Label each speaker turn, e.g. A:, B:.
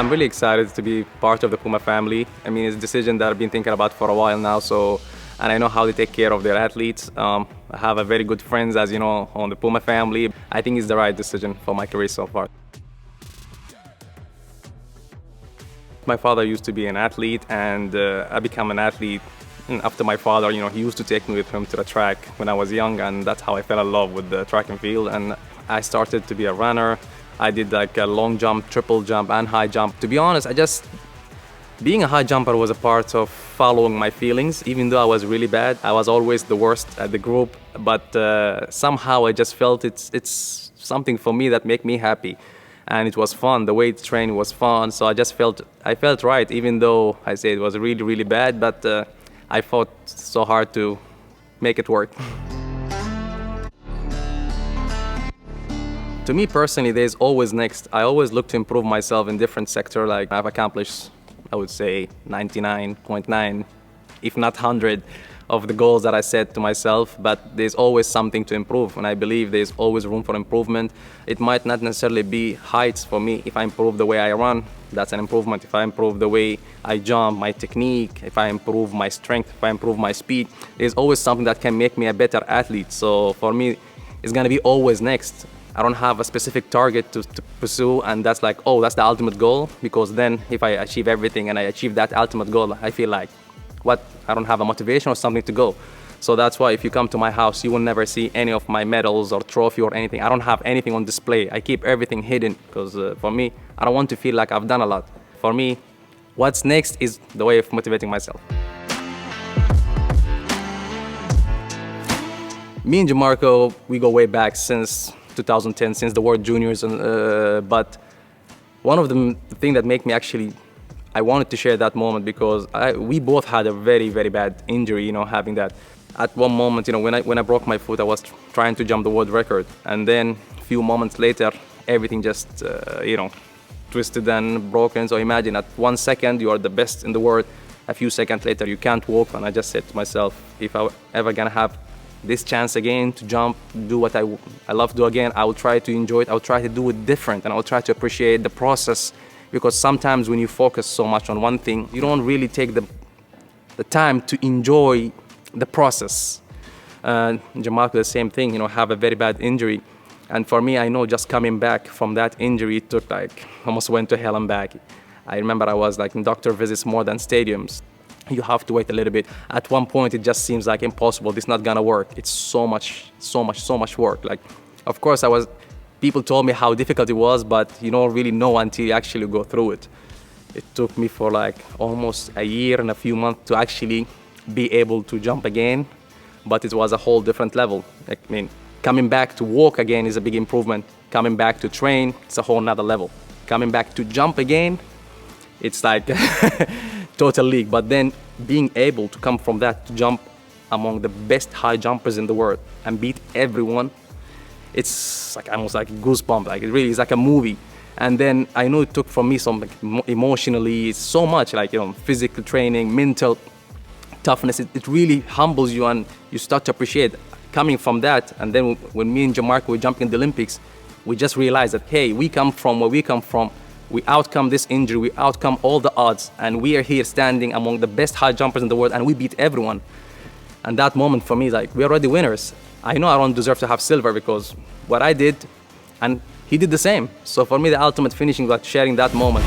A: I'm really excited to be part of the PUMA family. I mean, it's a decision that I've been thinking about for a while now, and I know how they take care of their athletes. I have a very good friends, as you know, on the PUMA family. I think it's the right decision for my career so far. My father used to be an athlete, and I became an athlete after my father. He used to take me with him to the track when I was young, and that's how I fell in love with the track and field. And I started to be a runner. I did like a long jump, triple jump, and high jump. To be honest, being a high jumper was a part of following my feelings. Even though I was really bad, I was always the worst at the group. But somehow I just felt it's something for me that made me happy. And it was fun. The weight training was fun. So I felt right, even though I say it was really, really bad. But I fought so hard to make it work. To me personally, there's always next. I always look to improve myself in different sectors. Like I've accomplished, I would say 99.9, if not 100, of the goals that I set to myself. But there's always something to improve, and I believe there's always room for improvement. It might not necessarily be heights for me. If I improve the way I run, that's an improvement. If I improve the way I jump, my technique, if I improve my strength, if I improve my speed, there's always something that can make me a better athlete. So for me, it's gonna be always next. I don't have a specific target to pursue, and that's like, oh, that's the ultimate goal, because then if I achieve everything and I achieve that ultimate goal, I feel like, I don't have a motivation or something to go. So that's why if you come to my house, you will never see any of my medals or trophy or anything. I don't have anything on display. I keep everything hidden, because for me, I don't want to feel like I've done a lot. For me, what's next is the way of motivating myself. Me and Jamarco, we go way back since 2010, since the World Juniors, but one of the things that made me I wanted to share that moment, because we both had a very, very bad injury, having that. At one moment, when I broke my foot, I was trying to jump the world record, and then a few moments later, everything just, twisted and broken. So imagine, at 1 second, you are the best in the world. A few seconds later, you can't walk, and I just said to myself, if I ever gonna have this chance again to jump, do what I love to do again, I will try to enjoy it. I will try to do it different, and I will try to appreciate the process, because sometimes when you focus so much on one thing, you don't really take the time to enjoy the process. Jamarco, the same thing, have a very bad injury. And for me, I know just coming back from that injury, it took almost went to hell and back. I remember I was in doctor visits more than stadiums. You have to wait a little bit. At one point, it just seems like impossible. This is not gonna work. It's so much work. Of course, people told me how difficult it was, but you don't really know until you actually go through it. It took me for almost a year and a few months to actually be able to jump again, but it was a whole different level. Coming back to walk again is a big improvement. Coming back to train, it's a whole nother level. Coming back to jump again, it's total league. But then being able to come from that to jump among the best high jumpers in the world and beat everyone, it's almost like goosebumps. It really is like a movie. And then I know it took from me some emotionally so much, physical training, mental toughness. It really humbles you, and you start to appreciate coming from that. And then when me and Jamarco were jumping in the Olympics, we just realized that, hey, we come from where we come from. We outcome this injury, we outcome all the odds, and we are here standing among the best high jumpers in the world, and we beat everyone. And that moment for me is we're already winners. I know I don't deserve to have silver, because what I did, and he did the same. So for me, the ultimate finishing was sharing that moment.